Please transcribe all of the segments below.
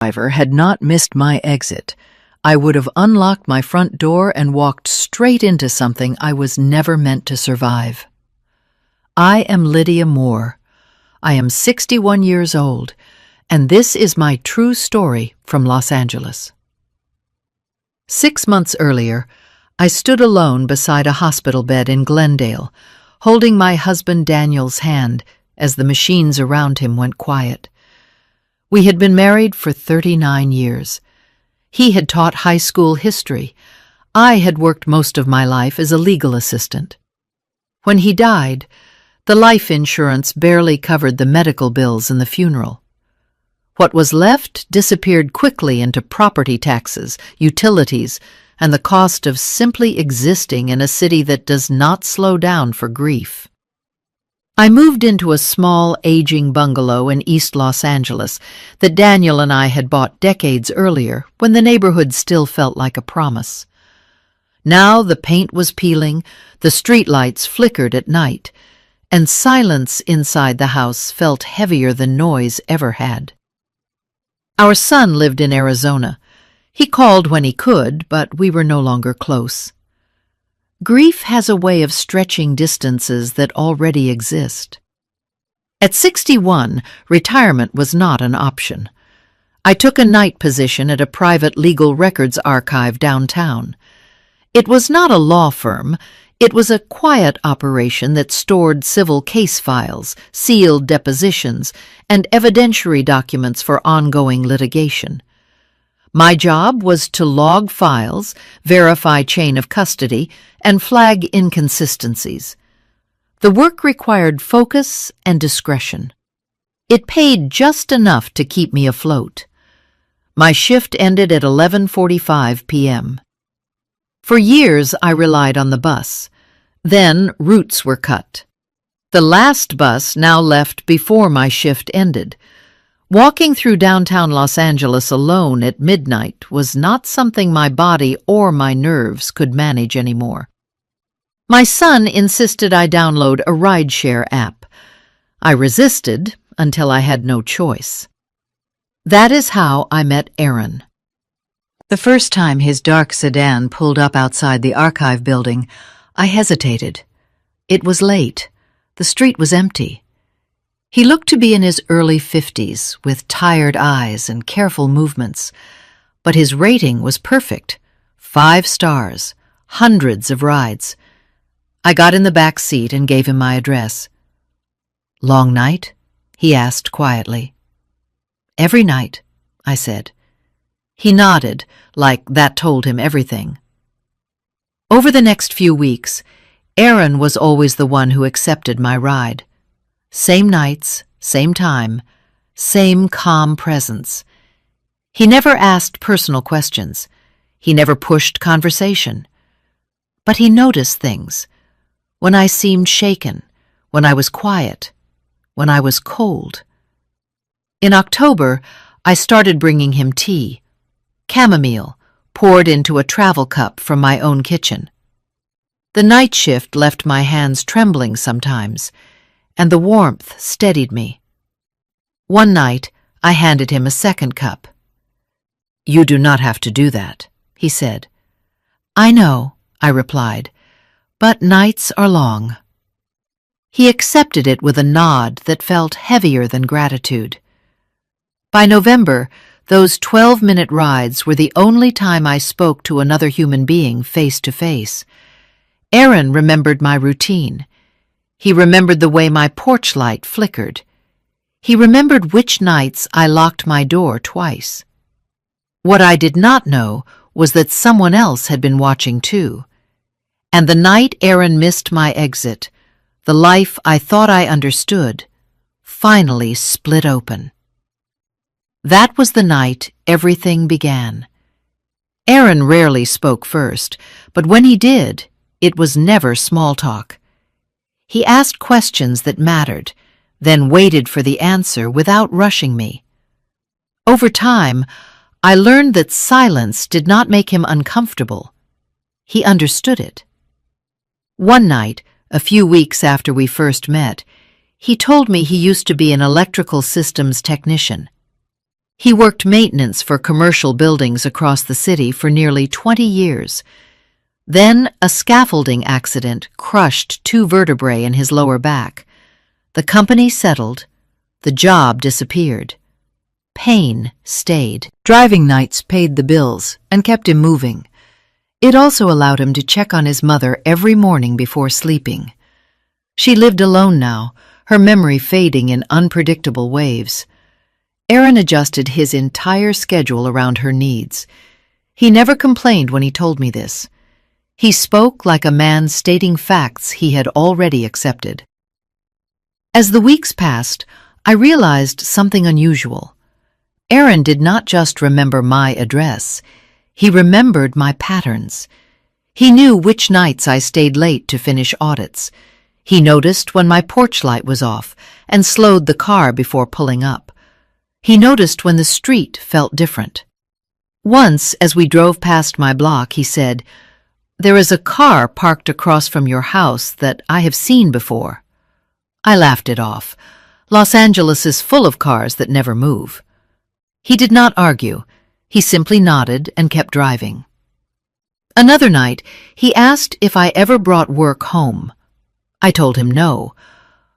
driver had not missed my exit, I would have unlocked my front door and walked straight into something I was never meant to survive. I am Lydia Moore. I am 61 years old, and this is my true story from Los Angeles. 6 months earlier, I stood alone beside a hospital bed in Glendale, holding my husband Daniel's hand as the machines around him went quiet. We had been married for 39 years. He had taught high school history. I had worked most of my life as a legal assistant. When he died, the life insurance barely covered the medical bills and the funeral. What was left disappeared quickly into property taxes, utilities, and the cost of simply existing in a city that does not slow down for grief. I moved into a small, aging bungalow in East Los Angeles that Daniel and I had bought decades earlier when the neighborhood still felt like a promise. Now the paint was peeling, the streetlights flickered at night, and silence inside the house felt heavier than noise ever had. Our son lived in Arizona. He called when he could, but we were no longer close. Grief has a way of stretching distances that already exist. At 61, retirement was not an option. I took a night position at a private legal records archive downtown. It was not a law firm. It was a quiet operation that stored civil case files, sealed depositions, and evidentiary documents for ongoing litigation. My job was to log files, verify chain of custody, and flag inconsistencies. The work required focus and discretion. It paid just enough to keep me afloat. My shift ended at 11:45 p.m. For years, I relied on the bus. Then routes were cut. The last bus now left before my shift ended. Walking through downtown Los Angeles alone at midnight was not something my body or my nerves could manage anymore. My son insisted I download a rideshare app. I resisted until I had no choice. That is how I met Aaron. The first time his dark sedan pulled up outside the archive building, I hesitated. It was late. The street was empty. He looked to be in his early 50s, with tired eyes and careful movements. But his rating was perfect. 5 stars, hundreds of rides. I got in the back seat and gave him my address. "Long night?" he asked quietly. "Every night," I said. He nodded, like that told him everything. Over the next few weeks, Aaron was always the one who accepted my ride. Same nights, same time, same calm presence. He never asked personal questions. He never pushed conversation. But he noticed things. When I seemed shaken, when I was quiet, when I was cold. In October, I started bringing him tea, chamomile, poured into a travel cup from my own kitchen. The night shift left my hands trembling sometimes, and the warmth steadied me. One night, I handed him a second cup. "You do not have to do that," he said. "I know," I replied, "but nights are long." He accepted it with a nod that felt heavier than gratitude. By November, those 12-minute rides were the only time I spoke to another human being face to face. Aaron remembered my routine. He remembered the way my porch light flickered. He remembered which nights I locked my door twice. What I did not know was that someone else had been watching too. And the night Aaron missed my exit, the life I thought I understood, finally split open. That was the night everything began. Aaron rarely spoke first, but when he did, it was never small talk. He asked questions that mattered, then waited for the answer without rushing me. Over time, I learned that silence did not make him uncomfortable. He understood it. One night, a few weeks after we first met, he told me he used to be an electrical systems technician. He worked maintenance for commercial buildings across the city for nearly 20 years. Then a scaffolding accident crushed 2 vertebrae in his lower back. The company settled. The job disappeared. Pain stayed. Driving nights paid the bills and kept him moving. It also allowed him to check on his mother every morning before sleeping. She lived alone now, her memory fading in unpredictable waves. Aaron adjusted his entire schedule around her needs. He never complained when he told me this. He spoke like a man stating facts he had already accepted. As the weeks passed, I realized something unusual. Aaron did not just remember my address. He remembered my patterns. He knew which nights I stayed late to finish audits. He noticed when my porch light was off and slowed the car before pulling up. He noticed when the street felt different. Once, as we drove past my block, he said, "There is a car parked across from your house that I have seen before." I laughed it off. Los Angeles is full of cars that never move. He did not argue. He simply nodded and kept driving. Another night, he asked if I ever brought work home. I told him no.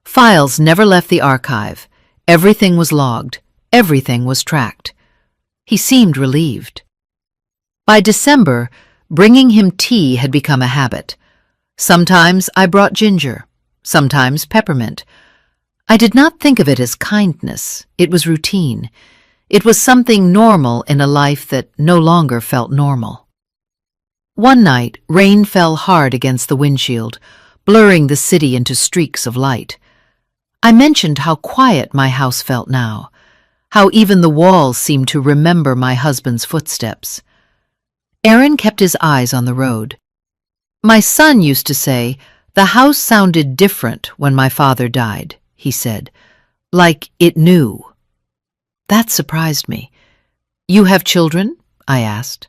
Files never left the archive. Everything was logged. Everything was tracked. He seemed relieved. By December, bringing him tea had become a habit. Sometimes I brought ginger, sometimes peppermint. I did not think of it as kindness. It was routine. It was something normal in a life that no longer felt normal. One night, rain fell hard against the windshield, blurring the city into streaks of light. I mentioned how quiet my house felt now, how even the walls seemed to remember my husband's footsteps. Aaron kept his eyes on the road. "My son used to say, the house sounded different when my father died," he said, "like it knew." That surprised me. "You have children?" I asked.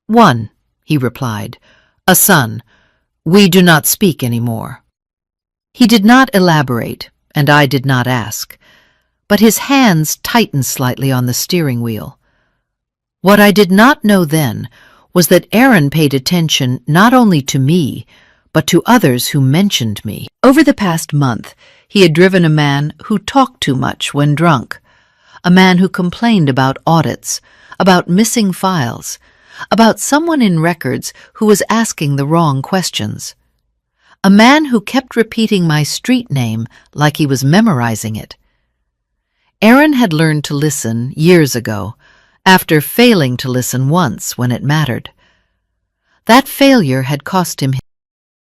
"One," he replied, "a son. We do not speak anymore." He did not elaborate, and I did not ask, but his hands tightened slightly on the steering wheel. What I did not know then was that Aaron paid attention not only to me, but to others who mentioned me. Over the past month, he had driven a man who talked too much when drunk, a man who complained about audits, about missing files, about someone in records who was asking the wrong questions, a man who kept repeating my street name like he was memorizing it. Aaron had learned to listen years ago, after failing to listen once when it mattered. That failure had cost him